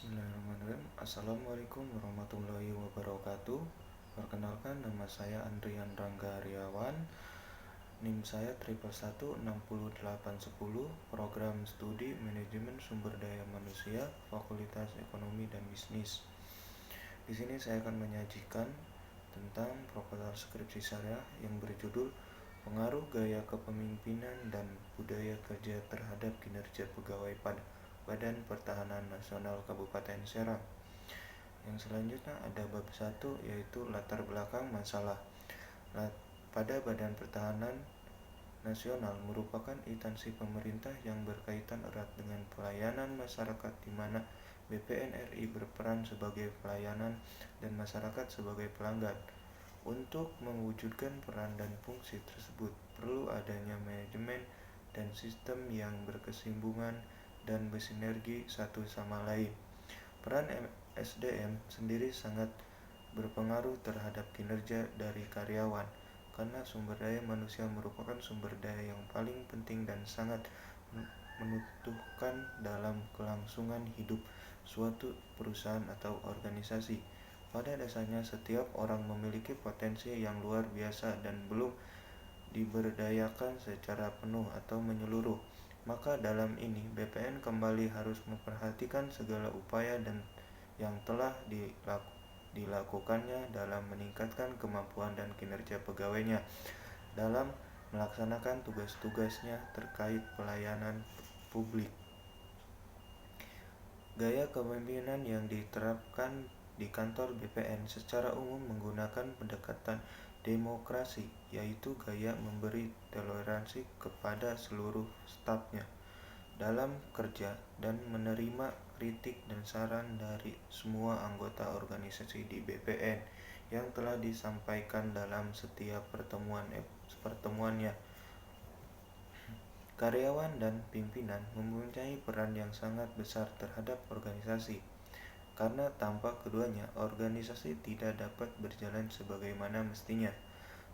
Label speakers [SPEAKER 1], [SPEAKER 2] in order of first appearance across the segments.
[SPEAKER 1] Bismillahirrahmanirrahim. Assalamualaikum warahmatullahi wabarakatuh. Perkenalkan, nama saya Andrian Rangga Aryawan. NIM saya 1116810, Program Studi Manajemen Sumber Daya Manusia, Fakultas Ekonomi dan Bisnis. Di sini saya akan menyajikan tentang proposal skripsi saya yang berjudul Pengaruh Gaya Kepemimpinan dan Budaya Kerja Terhadap Kinerja Pegawai pada Badan Pertahanan Nasional Kabupaten Serang. Yang selanjutnya ada bab 1, yaitu latar belakang masalah. Pada Badan Pertahanan Nasional merupakan instansi pemerintah yang berkaitan erat dengan pelayanan masyarakat, di mana BPN RI berperan sebagai pelayanan dan masyarakat sebagai pelanggan. Untuk mewujudkan peran dan fungsi tersebut, perlu adanya manajemen dan sistem yang berkesinambungan dan bersinergi satu sama lain. Peran SDM sendiri sangat berpengaruh terhadap kinerja dari karyawan, karena sumber daya manusia merupakan sumber daya yang paling penting dan sangat menentukan dalam kelangsungan hidup suatu perusahaan atau organisasi. Pada dasarnya, setiap orang memiliki potensi yang luar biasa dan belum diberdayakan secara penuh atau menyeluruh. Maka dalam ini, BPN kembali harus memperhatikan segala upaya dan yang telah dilakukannya dalam meningkatkan kemampuan dan kinerja pegawainya dalam melaksanakan tugas-tugasnya terkait pelayanan publik. Gaya kepemimpinan yang diterapkan di kantor BPN secara umum menggunakan pendekatan demokrasi, yaitu gaya memberi toleransi kepada seluruh stafnya dalam kerja dan menerima kritik dan saran dari semua anggota organisasi di BPN yang telah disampaikan dalam setiap pertemuannya. Karyawan dan pimpinan mempunyai peran yang sangat besar terhadap organisasi, karena tanpa keduanya, organisasi tidak dapat berjalan sebagaimana mestinya.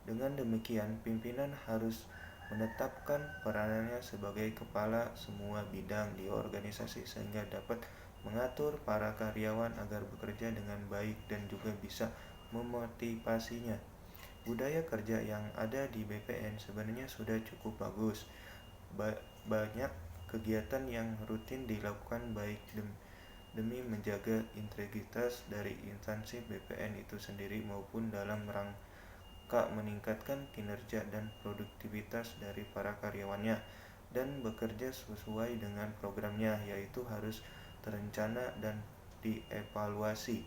[SPEAKER 1] Dengan demikian, pimpinan harus menetapkan peranannya sebagai kepala semua bidang di organisasi sehingga dapat mengatur para karyawan agar bekerja dengan baik dan juga bisa memotivasinya. Budaya kerja yang ada di BPN sebenarnya sudah cukup bagus. Banyak kegiatan yang rutin dilakukan baik demi menjaga integritas dari instansi BPN itu sendiri maupun dalam rangka meningkatkan kinerja dan produktivitas dari para karyawannya dan bekerja sesuai dengan programnya, yaitu harus terencana dan dievaluasi.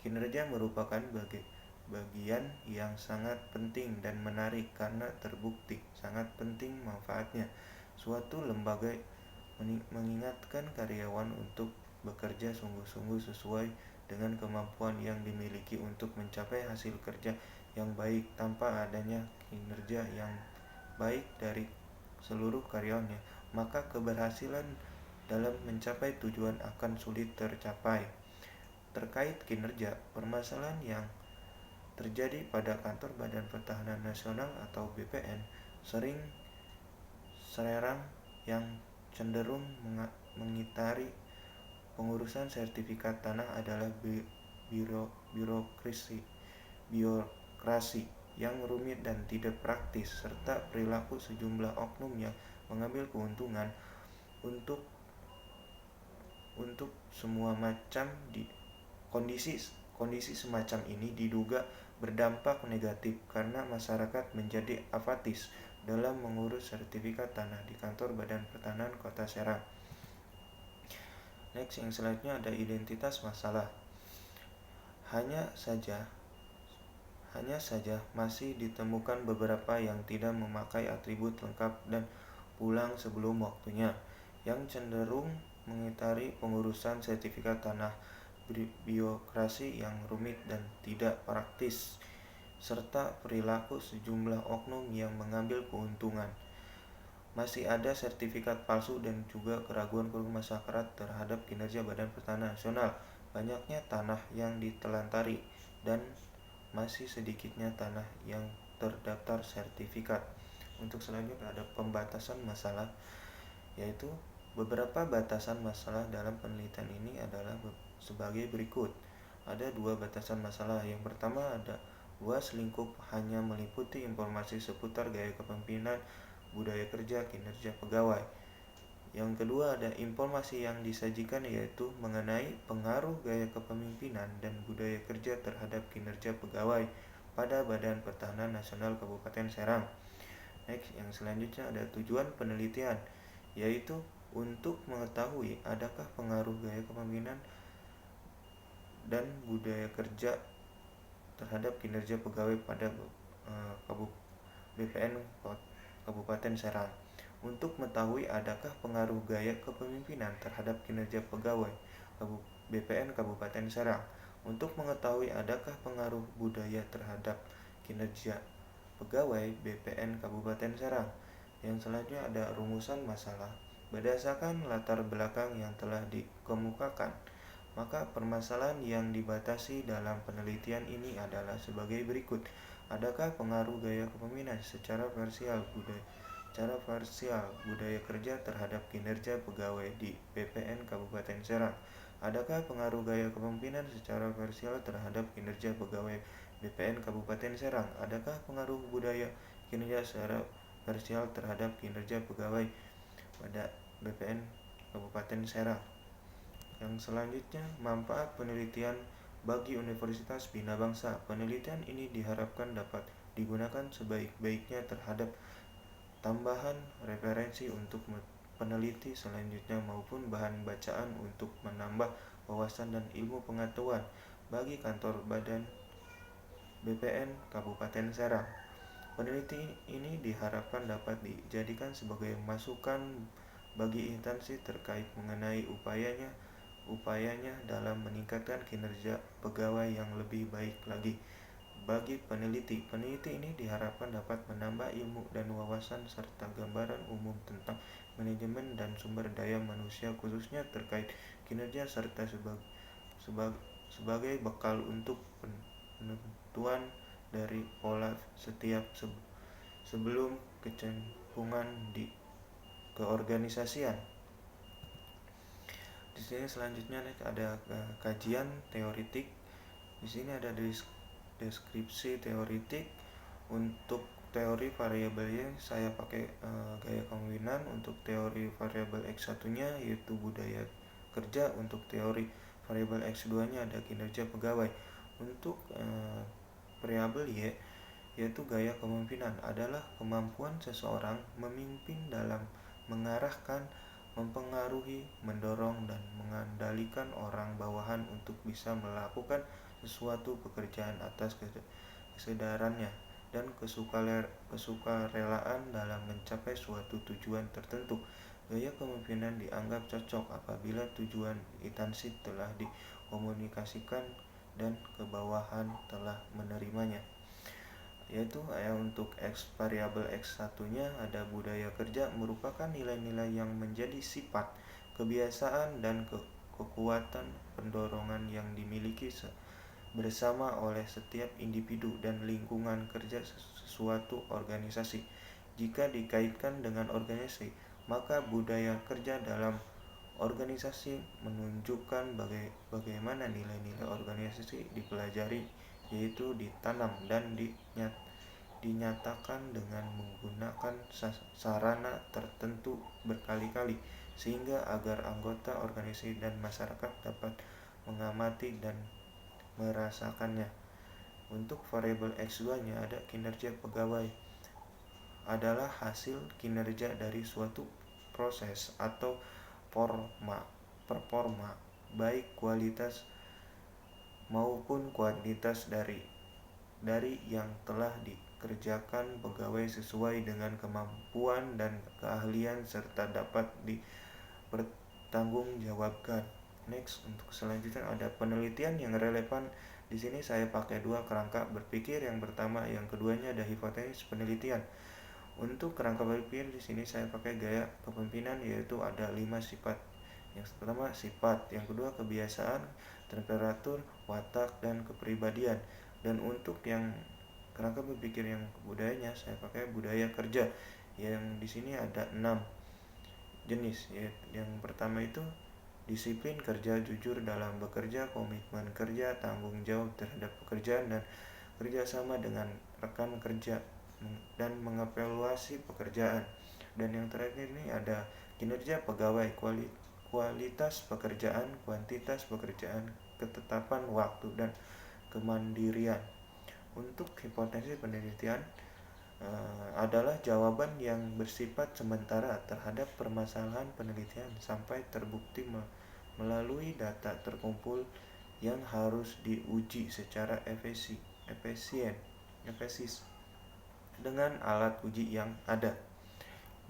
[SPEAKER 1] Kinerja merupakan bagian yang sangat penting dan menarik karena terbukti sangat penting manfaatnya. Suatu lembaga mengingatkan karyawan untuk bekerja sungguh-sungguh sesuai dengan kemampuan yang dimiliki untuk mencapai hasil kerja yang baik. Tanpa adanya kinerja yang baik dari seluruh karyawannya, maka keberhasilan dalam mencapai tujuan akan sulit tercapai. Terkait kinerja, permasalahan yang terjadi pada kantor Badan Pertahanan Nasional atau BPN sering Serang yang cenderung mengitari pengurusan sertifikat tanah adalah birokrasi yang rumit dan tidak praktis, serta perilaku sejumlah oknum yang mengambil keuntungan untuk semua macam kondisi semacam ini diduga berdampak negatif karena masyarakat menjadi apatis dalam mengurus sertifikat tanah di kantor Badan Pertahanan Kota Serang. Next, yang selanjutnya ada identitas masalah. Hanya saja masih ditemukan beberapa yang tidak memakai atribut lengkap dan pulang sebelum waktunya, yang cenderung mengitari pengurusan sertifikat tanah, birokrasi yang rumit dan tidak praktis, serta perilaku sejumlah oknum yang mengambil keuntungan. Masih ada sertifikat palsu dan juga keraguan masyarakat terhadap kinerja Badan Pertahanan Nasional. Banyaknya tanah yang ditelantari dan masih sedikitnya tanah yang terdaftar sertifikat. Untuk selanjutnya ada pembatasan masalah, yaitu Beberapa batasan masalah dalam penelitian ini adalah sebagai berikut. Ada dua batasan masalah. Yang pertama ada luas lingkup hanya meliputi informasi seputar gaya kepemimpinan, budaya kerja, kinerja pegawai. Yang kedua ada informasi yang disajikan yaitu mengenai pengaruh gaya kepemimpinan dan budaya kerja terhadap kinerja pegawai pada Badan Pertahanan Nasional Kabupaten Serang. Next, yang selanjutnya ada tujuan penelitian, yaitu untuk mengetahui adakah pengaruh gaya kepemimpinan dan budaya kerja terhadap kinerja pegawai pada BPN Kabupaten Serang. Untuk mengetahui adakah pengaruh gaya kepemimpinan terhadap kinerja pegawai BPN Kabupaten Serang. Untuk mengetahui adakah pengaruh budaya terhadap kinerja pegawai BPN Kabupaten Serang. Yang selanjutnya ada rumusan masalah. Berdasarkan latar belakang yang telah dikemukakan, maka permasalahan yang dibatasi dalam penelitian ini adalah sebagai berikut. Adakah pengaruh gaya kepemimpinan secara parsial budaya kerja terhadap kinerja pegawai di BPN Kabupaten Serang? Adakah pengaruh gaya kepemimpinan secara parsial terhadap kinerja pegawai BPN Kabupaten Serang? Adakah pengaruh budaya kinerja secara parsial terhadap kinerja pegawai pada BPN Kabupaten Serang? Yang selanjutnya, manfaat penelitian bagi Universitas Bina Bangsa. Penelitian ini diharapkan dapat digunakan sebaik-baiknya terhadap tambahan referensi untuk peneliti selanjutnya maupun bahan bacaan untuk menambah wawasan dan ilmu pengetahuan bagi kantor badan BPN Kabupaten Serang. Peneliti ini diharapkan dapat dijadikan sebagai masukan bagi instansi terkait mengenai upayanya dalam meningkatkan kinerja pegawai yang lebih baik lagi. Bagi peneliti ini diharapkan dapat menambah ilmu dan wawasan serta gambaran umum tentang manajemen dan sumber daya manusia khususnya terkait kinerja serta sebagai bekal untuk penentuan dari pola setiap sebelum kecemplungan di keorganisasian. Di sini selanjutnya ada kajian teoritik. Di sini ada deskripsi teoritik. Untuk teori variabelnya saya pakai gaya kepemimpinan. Untuk teori variabel X1 nya yaitu budaya kerja. Untuk teori variabel X2 nya ada kinerja pegawai. Untuk variabel Y yaitu gaya kepemimpinan adalah kemampuan seseorang memimpin dalam mengarahkan, mempengaruhi, mendorong, dan mengendalikan orang bawahan untuk bisa melakukan sesuatu pekerjaan atas kesadarannya dan kesukarelaan dalam mencapai suatu tujuan tertentu. Gaya kepemimpinan dianggap cocok apabila tujuan instansi telah dikomunikasikan dan kebawahan telah menerimanya. Yaitu untuk variabel X1 nya ada budaya kerja merupakan nilai-nilai yang menjadi sifat, kebiasaan, dan kekuatan pendorongan yang dimiliki bersama oleh setiap individu dan lingkungan kerja suatu organisasi. Jika dikaitkan dengan organisasi, maka budaya kerja dalam organisasi menunjukkan bagaimana nilai-nilai organisasi dipelajari, yaitu ditanam dan dinyatakan dengan menggunakan sarana tertentu berkali-kali sehingga agar anggota organisasi dan masyarakat dapat mengamati dan merasakannya. Untuk variabel X2 nya ada kinerja pegawai adalah hasil kinerja dari suatu proses atau performa baik kualitas maupun kuantitas dari yang telah dikerjakan pegawai sesuai dengan kemampuan dan keahlian serta dapat dipertanggungjawabkan. Next, untuk selanjutnya ada penelitian yang relevan. Di sini saya pakai dua kerangka berpikir. Yang pertama, yang keduanya ada hipotesis penelitian. Untuk kerangka berpikir di sini saya pakai gaya kepemimpinan, yaitu ada 5 sifat. Yang pertama sifat, yang kedua kebiasaan, temperatur, watak, dan kepribadian. Dan untuk yang kerangka berpikir yang budayanya saya pakai budaya kerja. Yang di sini ada 6. jenis, yaitu yang pertama itu disiplin kerja, jujur dalam bekerja, komitmen kerja, tanggung jawab terhadap pekerjaan, dan kerjasama dengan rekan kerja dan mengevaluasi pekerjaan. Dan yang terakhir ini ada kinerja pegawai, kualitas pekerjaan, kuantitas pekerjaan, ketetapan waktu, dan kemandirian. Untuk hipotesis penelitian adalah jawaban yang bersifat sementara terhadap permasalahan penelitian sampai terbukti melalui data terkumpul yang harus diuji secara efisien dengan alat uji yang ada.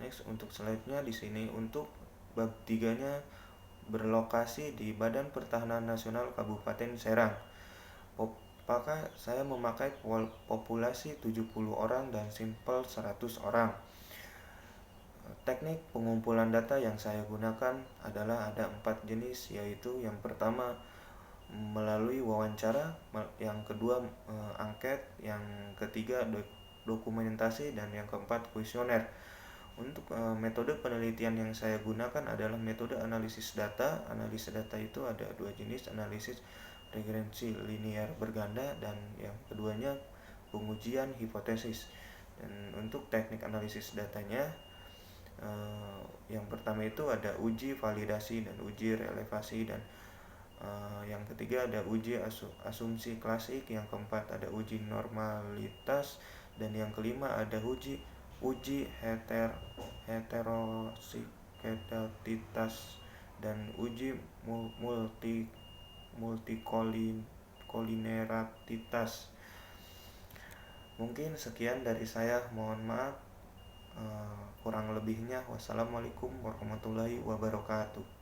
[SPEAKER 1] Next, untuk slide-nya di sini untuk bab 3-nya berlokasi di Badan Pertahanan Nasional Kabupaten Serang. Maka saya memakai populasi 70 orang dan sampel 100 orang. Teknik pengumpulan data yang saya gunakan adalah ada 4 jenis, yaitu yang pertama melalui wawancara, yang kedua angket, yang ketiga dokumentasi, dan yang keempat kuesioner. Untuk metode penelitian yang saya gunakan adalah metode analisis data. Analisis data itu ada 2 jenis, analisis regressi linear berganda, dan yang keduanya pengujian hipotesis. Dan untuk teknik analisis datanya, yang pertama itu ada uji validasi dan uji relevasi, dan yang ketiga ada uji asumsi klasik, yang keempat ada uji normalitas, dan yang kelima ada uji heterosiketatitas dan uji multikolineratitas. Mungkin sekian dari saya, mohon maaf kurang lebihnya. Wassalamualaikum warahmatullahi wabarakatuh.